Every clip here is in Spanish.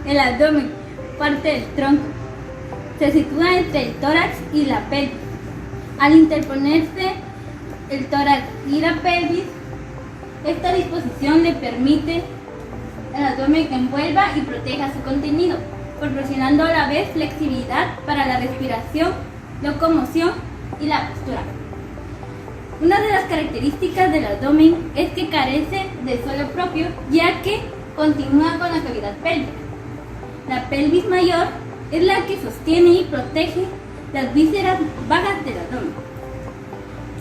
El abdomen, parte del tronco, se sitúa entre el tórax y la pelvis. Al interponerse el tórax y la pelvis, esta disposición le permite al abdomen que envuelva y proteja su contenido, proporcionando a la vez flexibilidad para la respiración, locomoción y la postura. Una de las características del abdomen es que carece de suelo propio, ya que continúa con la cavidad pélvica. La pelvis mayor es la que sostiene y protege las vísceras bajas del abdomen.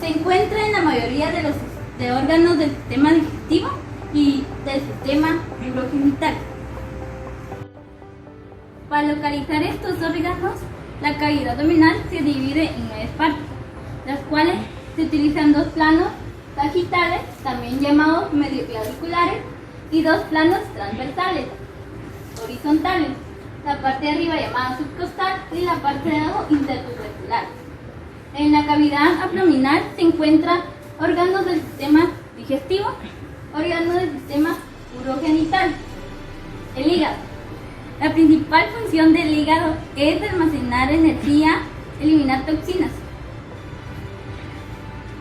Se encuentra en la mayoría de los órganos del sistema digestivo y del sistema urogenital. Para localizar estos órganos, la cavidad abdominal se divide en 9 partes, las cuales se utilizan 2 planos sagitales, también llamados medioclaviculares, y 2 planos transversales, horizontales, la parte de arriba llamada subcostal y la parte de abajo intertubercular. En la cavidad abdominal se encuentran órganos del sistema digestivo, órganos del sistema urogenital. El hígado. La principal función del hígado es almacenar energía, eliminar toxinas.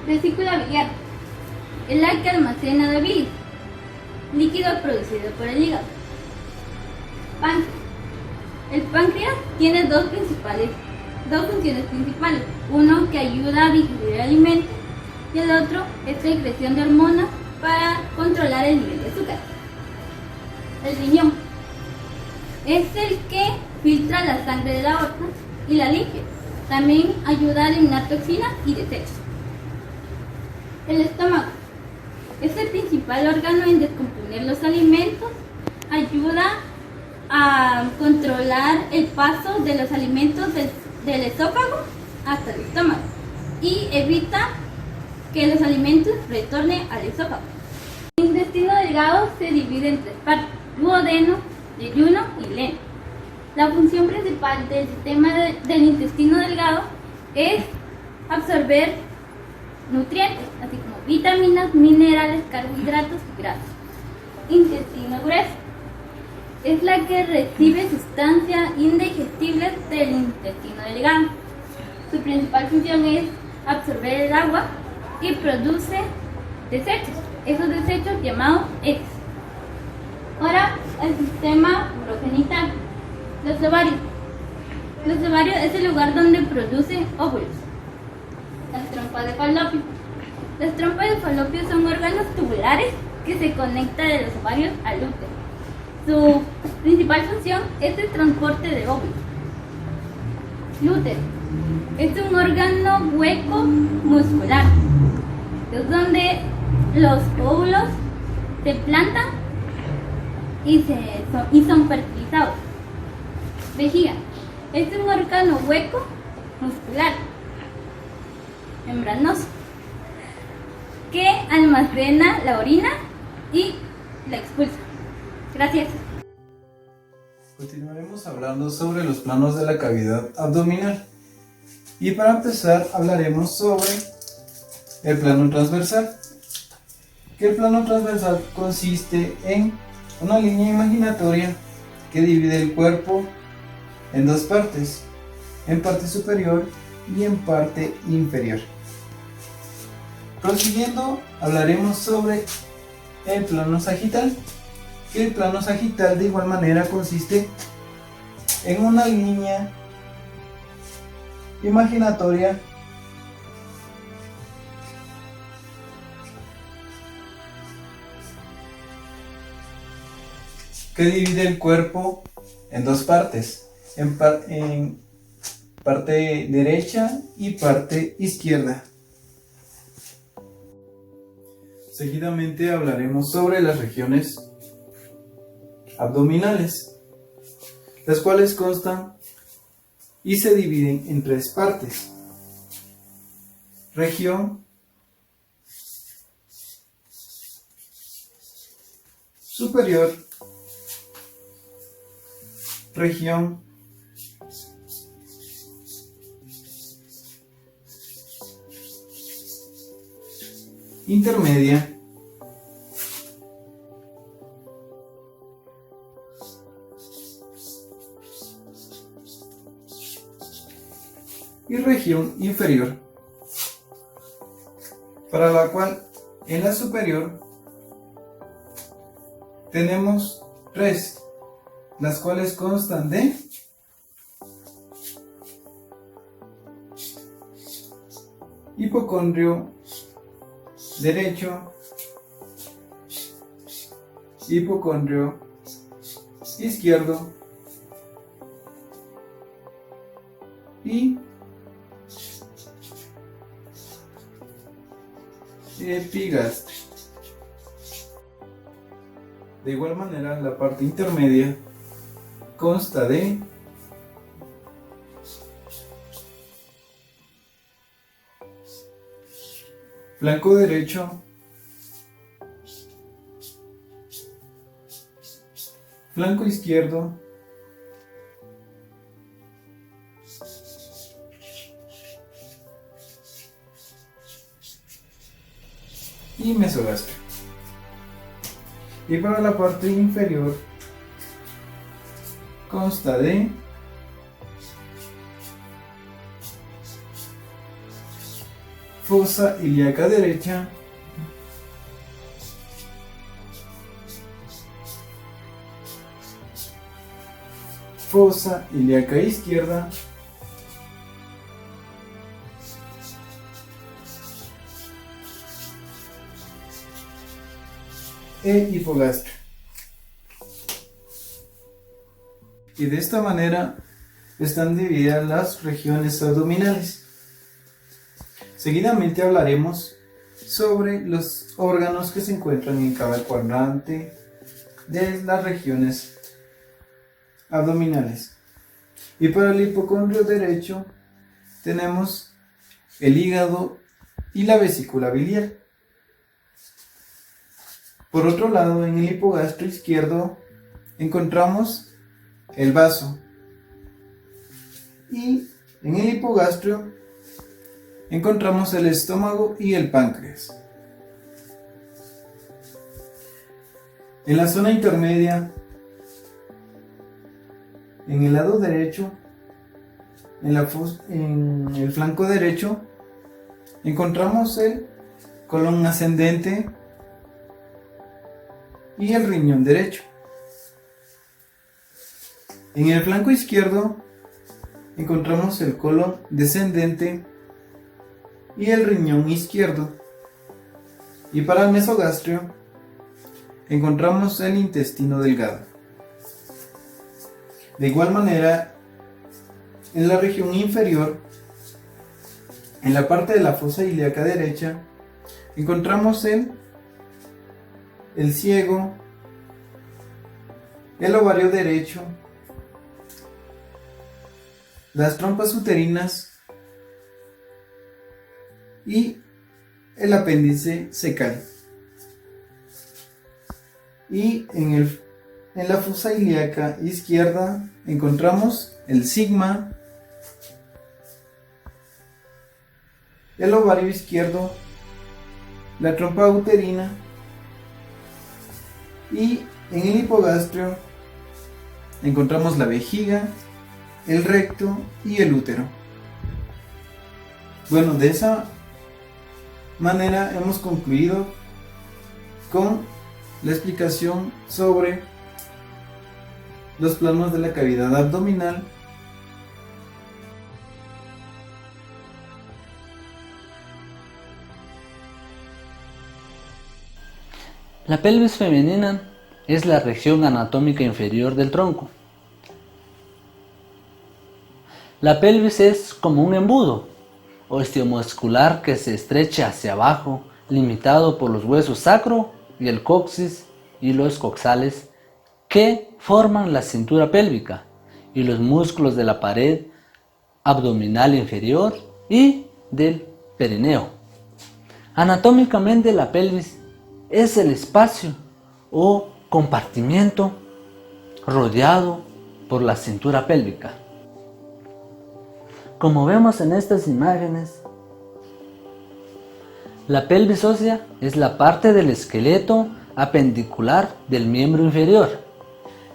Vesícula biliar. Es la que almacena la bilis, líquido producido por el hígado. Páncreas. El páncreas tiene dos funciones principales. Uno que ayuda a digerir alimentos y el otro es secreción de hormonas para controlar el nivel de azúcar. El riñón es el que filtra la sangre de la aorta y la limpia. También ayuda a eliminar toxinas y desechos. El estómago es el principal órgano en descomponer los alimentos. Ayuda a controlar el paso de los alimentos del esófago hasta el estómago y evita que los alimentos retornen al esófago. El intestino delgado se divide en 3 partes: duodeno, yeyuno y leno. La función principal del sistema del intestino delgado es absorber nutrientes, así como vitaminas, minerales, carbohidratos y grasas. Intestino grueso es la que recibe sustancias indigestibles del intestino delgado. Su principal función es absorber el agua y produce desechos, esos desechos llamados heces. Ahora, el sistema urogenital. Los ovarios. Los ovarios es el lugar donde produce óvulos. Las trompas de falopio. Las trompas de falopio son órganos tubulares que se conectan de los ovarios al útero. Su principal función es el transporte de óvulos. Útero es un órgano hueco muscular. Es donde los óvulos se plantan y son fertilizados. Vejiga es un órgano hueco muscular, membranoso, que almacena la orina y la expulsa. Gracias. Continuaremos hablando sobre los planos de la cavidad abdominal. Y para empezar hablaremos sobre el plano transversal. Que el plano transversal consiste en una línea imaginatoria que divide el cuerpo en 2 partes, en parte superior y en parte inferior. Prosiguiendo, hablaremos sobre el plano sagital. El plano sagital de igual manera consiste en una línea imaginatoria que divide el cuerpo en 2 partes, en parte derecha y parte izquierda. Seguidamente hablaremos sobre las regiones abdominales, las cuales constan y se dividen en 3 partes: región superior, región intermedia y región inferior, para la cual en la superior tenemos 3, las cuales constan de hipocondrio derecho, hipocondrio izquierdo y epigastrio. De igual manera, la parte intermedia consta de flanco derecho, flanco izquierdo, y mesogastrio. Y para la parte inferior consta de fosa ilíaca derecha, fosa ilíaca izquierda, e hipogastrio. Y de esta manera están divididas las regiones abdominales. Seguidamente hablaremos sobre los órganos que se encuentran en cada cuadrante de las regiones abdominales. Y para el hipocondrio derecho tenemos el hígado y la vesícula biliar. Por otro lado, en el hipogastrio izquierdo encontramos el vaso, y en el hipogastrio encontramos el estómago y el páncreas. En la zona intermedia, en el lado derecho, en el flanco derecho, encontramos el colon ascendente y el riñón derecho. En el flanco izquierdo encontramos el colon descendente y el riñón izquierdo. Y para el mesogastrio encontramos el intestino delgado. De igual manera, en la región inferior, en la parte de la fosa ilíaca derecha, encontramos el ciego, el ovario derecho, las trompas uterinas y el apéndice secal. Y en la fosa ilíaca izquierda encontramos el sigma, el ovario izquierdo, la trompa uterina, y en el hipogastrio encontramos la vejiga, el recto y el útero. Bueno, de esa manera hemos concluido con la explicación sobre los planos de la cavidad abdominal. La pelvis femenina es la región anatómica inferior del tronco. La pelvis es como un embudo osteomuscular que se estrecha hacia abajo, limitado por los huesos sacro y el coxis y los coxales que forman la cintura pélvica y los músculos de la pared abdominal inferior y del perineo. Anatómicamente, la pelvis es el espacio o compartimiento rodeado por la cintura pélvica. Como vemos en estas imágenes, la pelvis ósea es la parte del esqueleto apendicular del miembro inferior.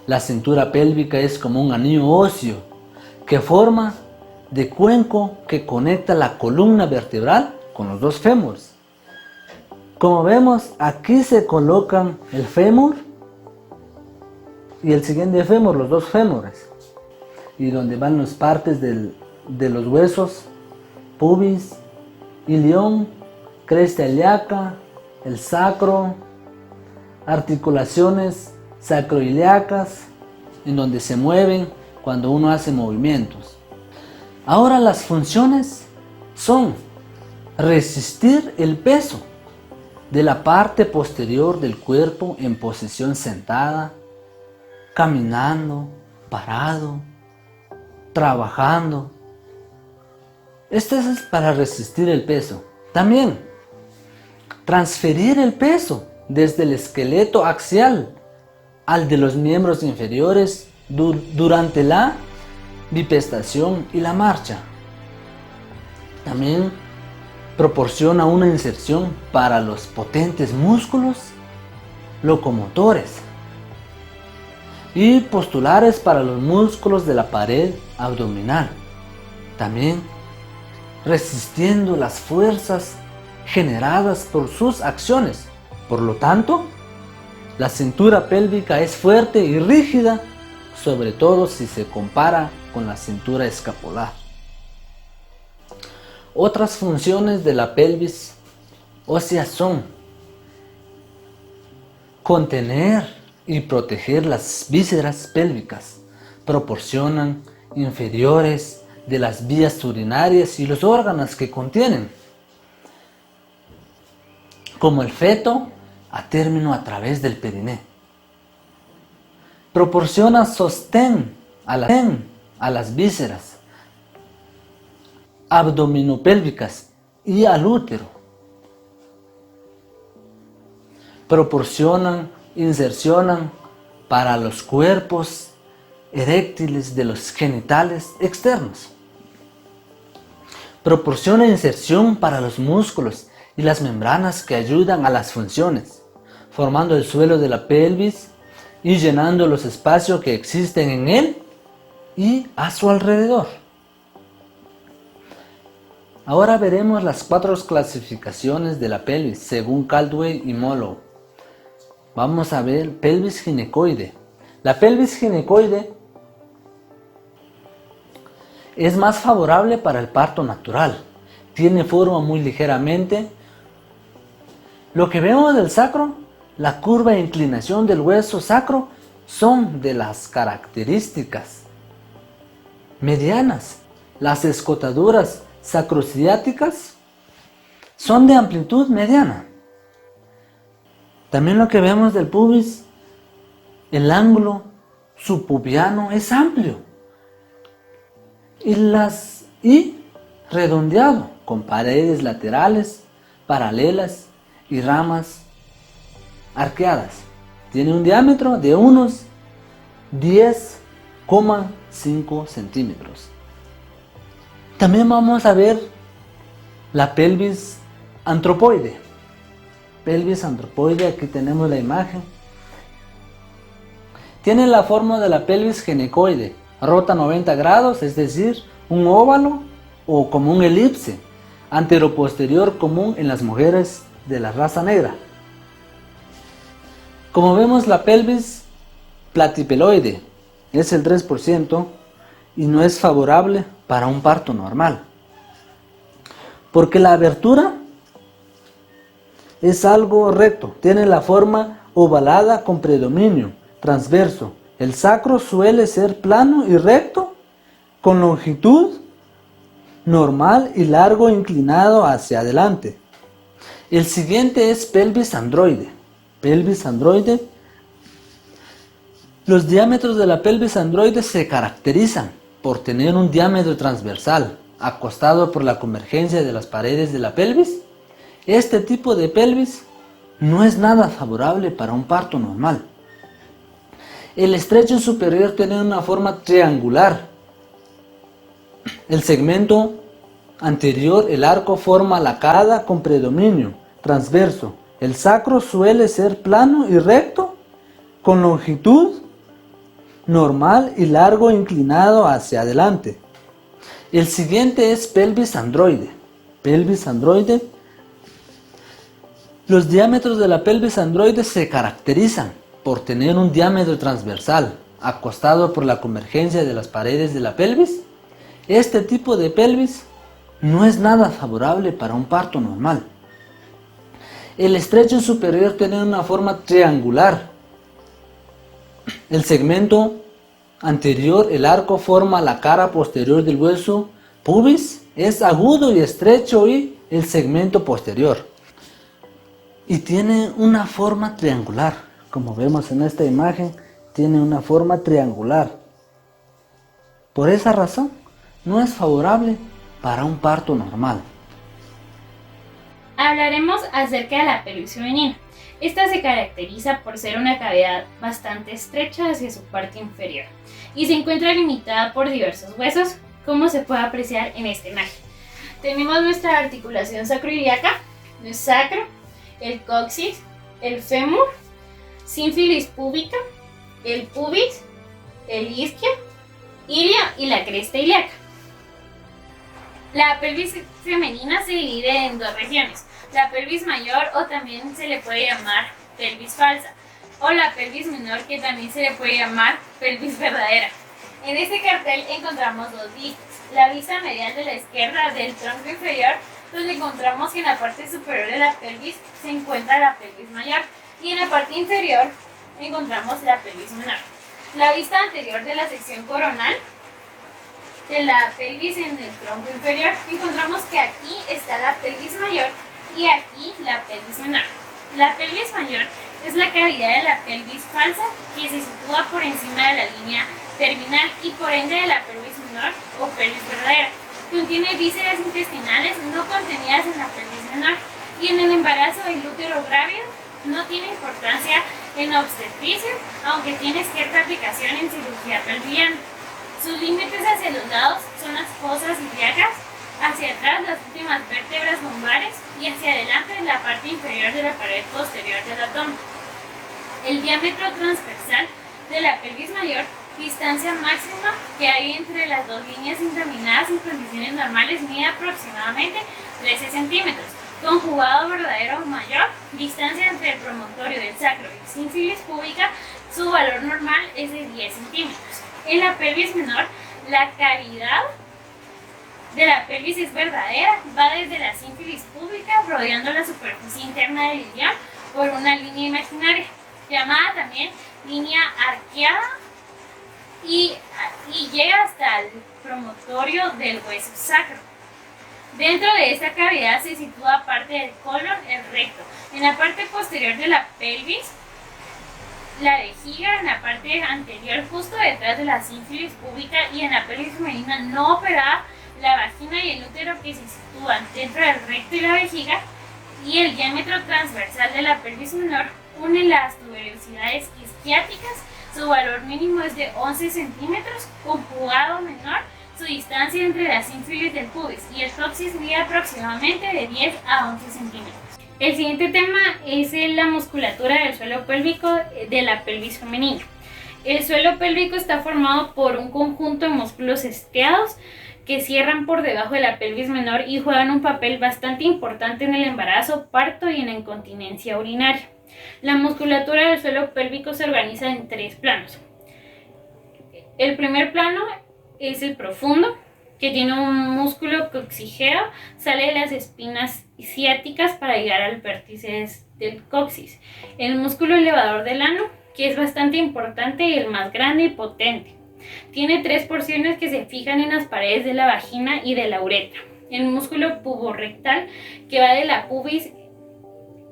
La cintura pélvica es como un anillo óseo que forma de cuenco que conecta la columna vertebral con los dos fémures. Como vemos, aquí se colocan el fémur y el siguiente fémur, los dos fémures, y donde van las partes de los huesos, pubis, ilión, cresta ilíaca, el sacro, articulaciones sacroiliacas, en donde se mueven cuando uno hace movimientos. Ahora las funciones son resistir el peso de la parte posterior del cuerpo en posición sentada, caminando, parado, trabajando. Esto es para resistir el peso. También transferir el peso desde el esqueleto axial al de los miembros inferiores durante la bipestación y la marcha. También proporciona una inserción para los potentes músculos locomotores y postulares para los músculos de la pared abdominal. También resistiendo las fuerzas generadas por sus acciones. Por lo tanto, la cintura pélvica es fuerte y rígida, sobre todo si se compara con la cintura escapular. Otras funciones de la pelvis ósea son contener y proteger las vísceras pélvicas, proporcionan inferiores de las vías urinarias y los órganos que contienen, como el feto a término a través del periné. Proporciona sostén a las vísceras abdominopélvicas y al útero. Proporcionan, insercionan para los cuerpos eréctiles de los genitales externos. Proporciona inserción para los músculos y las membranas que ayudan a las funciones, formando el suelo de la pelvis y llenando los espacios que existen en él y a su alrededor. Ahora veremos las 4 clasificaciones de la pelvis según Caldwell y Molloy. Vamos a ver pelvis ginecoide. La pelvis ginecoide es más favorable para el parto natural. Tiene forma muy ligeramente. Lo que vemos del sacro, la curva e inclinación del hueso sacro son de las características medianas. Las escotaduras sacrociáticas son de amplitud mediana. También lo que vemos del pubis, el ángulo subpubiano es amplio y redondeado, con paredes laterales, paralelas y ramas arqueadas. Tiene un diámetro de unos 10,5 centímetros. También vamos a ver la pelvis antropoide. Pelvis antropoide, aquí tenemos la imagen. Tiene la forma de la pelvis ginecoide, rota 90 grados, es decir, un óvalo o como un elipse, anteroposterior común en las mujeres de la raza negra. Como vemos, la pelvis platipeloide es el 3% y no es favorable para un parto normal, porque la abertura es algo recto, tiene la forma ovalada con predominio transverso. El sacro suele ser plano y recto, con longitud normal y largo inclinado hacia adelante. El siguiente es pelvis androide. Pelvis androide. Los diámetros de la pelvis androide se caracterizan por tener un diámetro transversal, acostado por la convergencia de las paredes de la pelvis. Este tipo de pelvis no es nada favorable para un parto normal. El estrecho superior tiene una forma triangular. El segmento anterior, el arco, forma la cara con predominio transverso. El sacro suele ser plano y recto, con longitud normal y largo inclinado hacia adelante. El siguiente es pelvis androide. Pelvis androide. Los diámetros de la pelvis androide se caracterizan por tener un diámetro transversal acostado por la convergencia de las paredes de la pelvis. Este tipo de pelvis no es nada favorable para un parto normal. El estrecho superior tiene una forma triangular. El segmento anterior, el arco, forma la cara posterior del hueso pubis, es agudo y estrecho, y el segmento posterior. Y tiene una forma triangular, como vemos en esta imagen, tiene una forma triangular. Por esa razón, no es favorable para un parto normal. Hablaremos acerca de la pelvis femenina. Esta se caracteriza por ser una cavidad bastante estrecha hacia su parte inferior y se encuentra limitada por diversos huesos, como se puede apreciar en esta imagen. Tenemos nuestra articulación sacroiliaca, el sacro, el coxis, el fémur, sínfilis púbica, el pubis, el isquio, ilio y la cresta ilíaca. La pelvis femenina se divide en dos regiones: la pelvis mayor, o también se le puede llamar pelvis falsa, o la pelvis menor, que también se le puede llamar pelvis verdadera. En este cartel encontramos dos vistas: la vista medial de la izquierda del tronco inferior, donde encontramos que en la parte superior de la pelvis se encuentra la pelvis mayor y en la parte inferior encontramos la pelvis menor. La vista anterior de la sección coronal de la pelvis en el tronco inferior, encontramos que aquí está la pelvis mayor y aquí la pelvis menor. La pelvis mayor es la cavidad de la pelvis falsa, que se sitúa por encima de la línea terminal y por ende de la pelvis menor o pelvis verdadera. Contiene vísceras intestinales no contenidas en la pelvis menor, y en el embarazo del útero grávido no tiene importancia en obstetricia, aunque tiene cierta aplicación en cirugía pelviana. Sus límites hacia los lados son las fosas ilíacas, hacia atrás las últimas vértebras lumbares y hacia adelante la parte inferior de la pared posterior del abdomen. El diámetro transversal de la pelvis mayor, distancia máxima que hay entre las dos líneas intraminadas en condiciones normales, mide aproximadamente 13 centímetros. Conjugado verdadero mayor, distancia entre el promontorio del sacro y sínfilis púbica, su valor normal es de 10 centímetros. En la pelvis menor, la cavidad de la pelvis es verdadera, va desde la sínfilis púbica rodeando la superficie interna del ilion por una línea imaginaria, llamada también línea arqueada, y llega hasta el promontorio del hueso sacro. Dentro de esta cavidad se sitúa parte del colon, el recto. En la parte posterior de la pelvis, la vejiga, en la parte anterior justo detrás de la sínfilis púbica, y en la pelvis femenina no operada, la vagina y el útero, que se sitúan dentro del recto y la vejiga, y el diámetro transversal de la pelvis menor une las tuberosidades isquiáticas. Su valor mínimo es de 11 centímetros. Conjugado menor, su distancia entre la sínfilis del pubis y el coxis mide aproximadamente de 10 a 11 centímetros. El siguiente tema es la musculatura del suelo pélvico de la pelvis femenina. El suelo pélvico está formado por un conjunto de músculos estriados que cierran por debajo de la pelvis menor y juegan un papel bastante importante en el embarazo, parto y en la incontinencia urinaria. La musculatura del suelo pélvico se organiza en tres planos. El primer plano es el profundo, que tiene un músculo coxigeo, sale de las espinas ciáticas para llegar al vértice del coxis. El músculo elevador del ano, que es bastante importante y el más grande y potente. Tiene tres porciones que se fijan en las paredes de la vagina y de la uretra. El músculo puborectal, que va de la pubis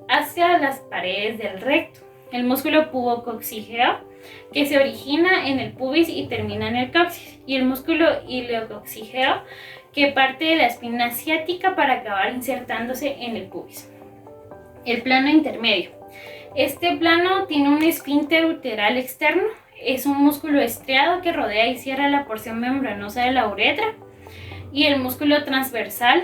hacia las paredes del recto. El músculo pubocoxigeo, que se origina en el pubis y termina en el coxis. Y el músculo ileocoxigeo, que parte de la espina ciática para acabar insertándose en el pubis. El plano intermedio. Este plano tiene un esfínter uteral externo. Es un músculo estriado que rodea y cierra la porción membranosa de la uretra. Y el músculo transversal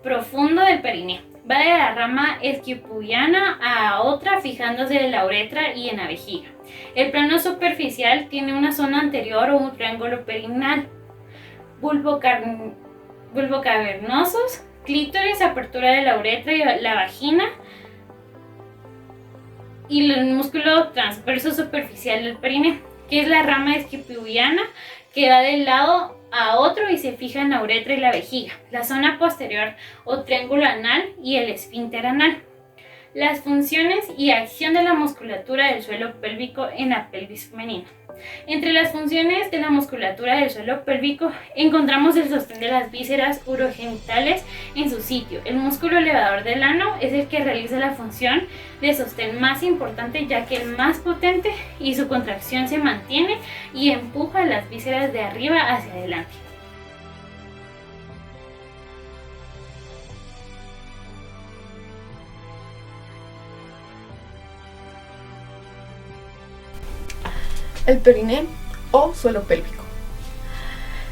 profundo del perineo. Va de la rama esquipuliana a otra, fijándose en la uretra y en la vejiga. El plano superficial tiene una zona anterior o un triángulo perineal. bulbo cavernosos, clítoris, apertura de la uretra y la vagina, y el músculo transverso superficial del perineo, que es la rama isquiopubiana que va de lado a otro y se fija en la uretra y la vejiga, la zona posterior o triángulo anal y el esfínter anal. Las funciones y acción de la musculatura del suelo pélvico en la pelvis femenina. Entre las funciones de la musculatura del suelo pélvico encontramos el sostén de las vísceras urogenitales en su sitio. El músculo elevador del ano es el que realiza la función de sostén más importante, ya que el más potente, y su contracción se mantiene y empuja las vísceras de arriba hacia adelante. El periné o suelo pélvico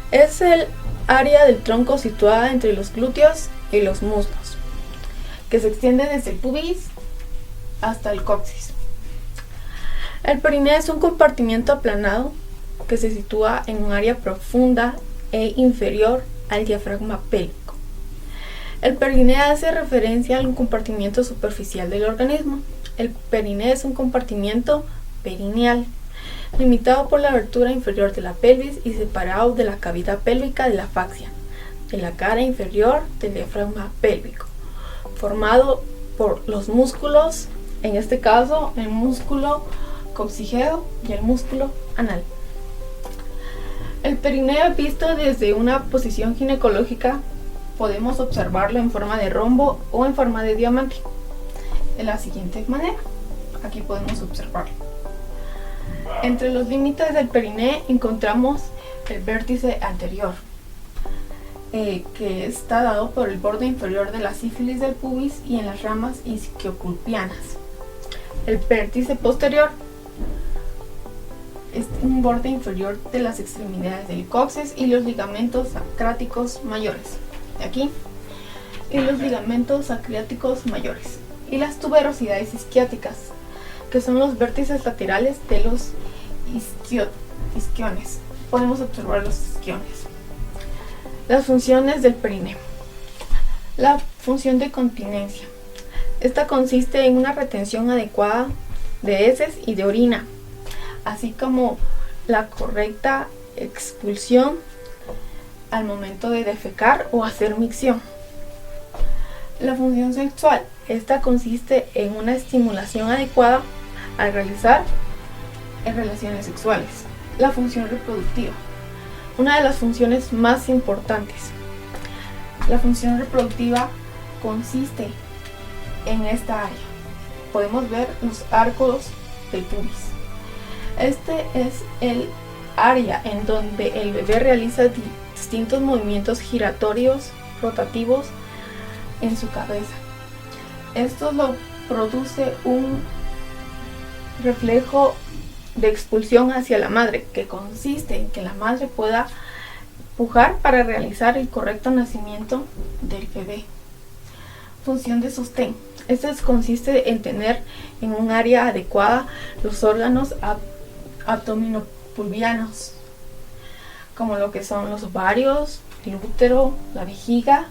es el área del tronco situada entre los glúteos y los muslos, que se extiende desde el pubis hasta el coxis. El periné es un compartimiento aplanado que se sitúa en un área profunda e inferior al diafragma pélvico. El periné hace referencia a un compartimiento superficial del organismo. El periné es un compartimiento perineal, limitado por la abertura inferior de la pelvis y separado de la cavidad pélvica de la fascia, de la cara inferior del diafragma pélvico, formado por los músculos, en este caso el músculo coxígeo y el músculo anal. El perineo visto desde una posición ginecológica podemos observarlo en forma de rombo o en forma de diamante, de la siguiente manera. Aquí podemos observarlo. Entre los límites del periné encontramos el vértice anterior, que está dado por el borde inferior de la sífilis del pubis y en las ramas isquioculpianas. El vértice posterior es un borde inferior de las extremidades del coxis y los ligamentos sacráticos mayores, de aquí, y los ligamentos sacráticos mayores, y las tuberosidades isquiáticas, que son los vértices laterales de los isquiones. Podemos observar los isquiones. Las funciones del perineo. La función de continencia. Esta consiste en una retención adecuada de heces y de orina, así como la correcta expulsión al momento de defecar o hacer micción. La función sexual. Esta consiste en una estimulación adecuada al realizar relaciones sexuales. La función reproductiva, una de las funciones más importantes. La función reproductiva consiste en esta área. Podemos ver los arcos del pubis. Este es el área en donde el bebé realiza distintos movimientos giratorios, rotativos en su cabeza. Esto lo produce un reflejo de expulsión hacia la madre, que consiste en que la madre pueda pujar para realizar el correcto nacimiento del bebé. Función de sostén. Esto consiste en tener en un área adecuada los órganos abdominopulvianos, como lo que son los ovarios, el útero, la vejiga,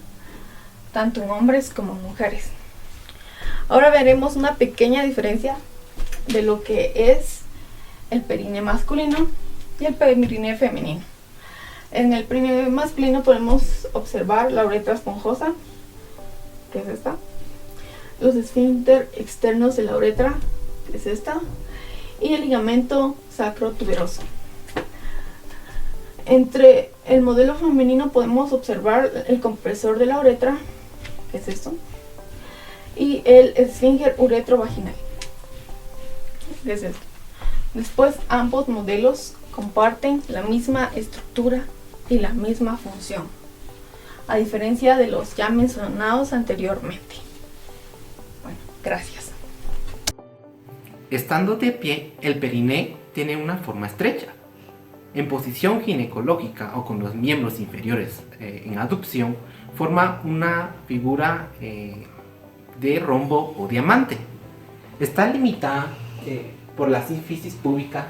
tanto en hombres como en mujeres. Ahora veremos una pequeña diferencia de lo que es el periné masculino y el periné femenino. En el periné masculino podemos observar la uretra esponjosa, que es esta, los esfínter externos de la uretra, que es esta, y el ligamento sacrotuberoso. Entre el modelo femenino podemos observar el compresor de la uretra, que es esto, y el esfínter uretrovaginal, que es esto. Después, ambos modelos comparten la misma estructura y la misma función, a diferencia de los ya mencionados anteriormente. Bueno, gracias. Estando de pie, el periné tiene una forma estrecha. En posición ginecológica o con los miembros inferiores en aducción, forma una figura de rombo o diamante. Está limitada por la sínfisis púbica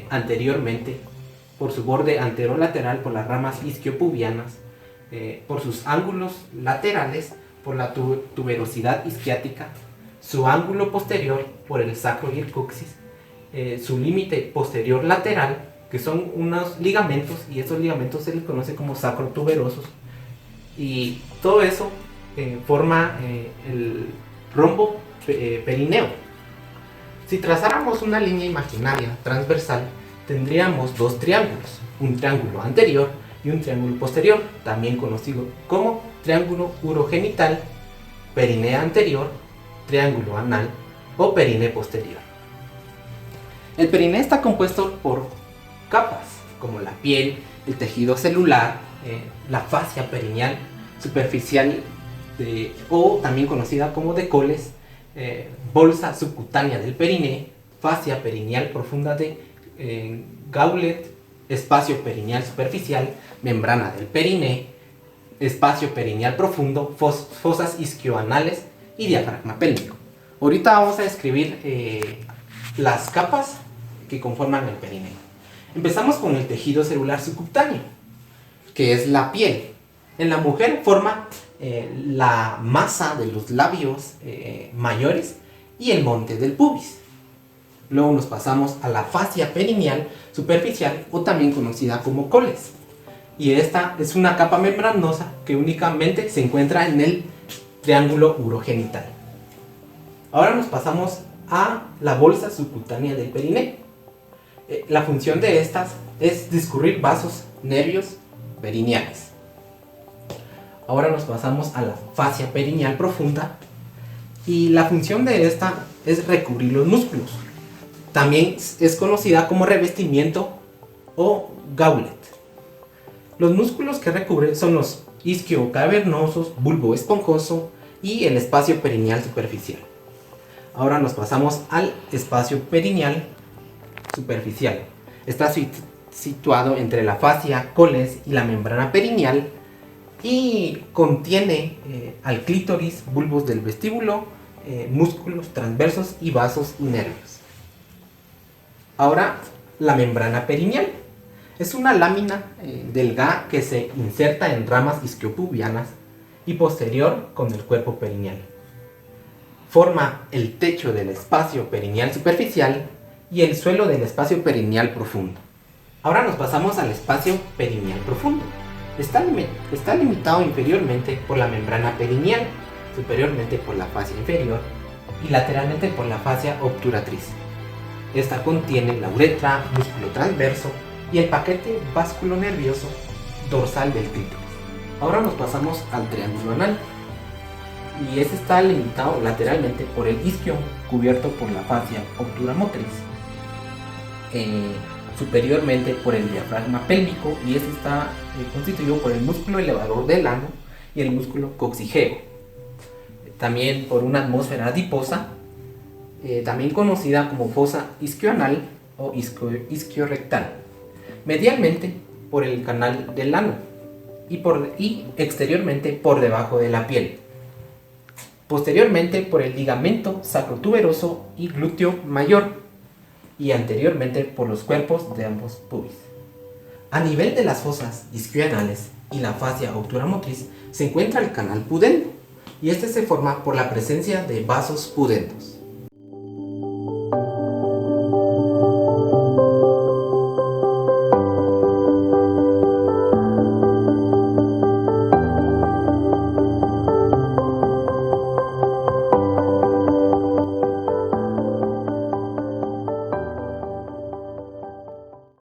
anteriormente por su borde anterolateral por las ramas isquiopubianas, por sus ángulos laterales por la tuberosidad isquiática, su ángulo posterior por el sacro y el coxis, su límite posterior lateral, que son unos ligamentos, y estos ligamentos se les conoce como sacrotuberosos, y todo eso forma el rombo perineo. Si trazáramos una línea imaginaria transversal, tendríamos dos triángulos, un triángulo anterior y un triángulo posterior, también conocido como triángulo urogenital, perineo anterior, triángulo anal o perineo posterior. El perineo está compuesto por capas como la piel, el tejido celular, la fascia perineal superficial o también conocida como decoles, bolsa subcutánea del perineo, fascia perineal profunda de Gaulet, espacio perineal superficial, membrana del perineo, espacio perineal profundo, fosas isquioanales y diafragma pélvico. Ahorita vamos a describir las capas que conforman el perineo. Empezamos con el tejido celular subcutáneo, que es la piel. En la mujer forma la masa de los labios mayores y el monte del pubis. Luego nos pasamos a la fascia perineal superficial, o también conocida como coles. Y esta es una capa membranosa que únicamente se encuentra en el triángulo urogenital. Ahora nos pasamos a la bolsa subcutánea del perineo. La función de estas es discurrir vasos, nervios perineales. Ahora nos pasamos a la fascia perineal profunda, y la función de esta es recubrir los músculos. También es conocida como revestimiento o gaulet. Los músculos que recubre son los isquiocavernosos, bulbo esponjoso y el espacio perineal superficial. Ahora nos pasamos al espacio perineal superficial. Está situado entre la fascia coles y la membrana perineal y contiene al clítoris, bulbos del vestíbulo, músculos transversos y vasos y nervios. Ahora, la membrana perineal es una lámina delgada que se inserta en ramas isquiopubianas y posterior con el cuerpo perineal. Forma el techo del espacio perineal superficial y el suelo del espacio perineal profundo. Ahora nos pasamos al espacio perineal profundo. Está limitado inferiormente por la membrana perineal, superiormente por la fascia inferior y lateralmente por la fascia obturatriz. Esta contiene la uretra, músculo transverso y el paquete vasculonervioso dorsal del clítoris. Ahora nos pasamos al triángulo anal, y este está limitado lateralmente por el isquio, cubierto por la fascia obturamotriz, superiormente por el diafragma pélvico, y este está constituido por el músculo elevador del ano y el músculo coxigeo. También por una atmósfera adiposa, también conocida como fosa isquioanal o isquiorrectal, medialmente por el canal del ano y exteriormente por debajo de la piel, posteriormente por el ligamento sacrotuberoso y glúteo mayor, y anteriormente por los cuerpos de ambos pubis. A nivel de las fosas isquioanales y la fascia obturamotriz se encuentra el canal pudendo, y este se forma por la presencia de vasos pudendos.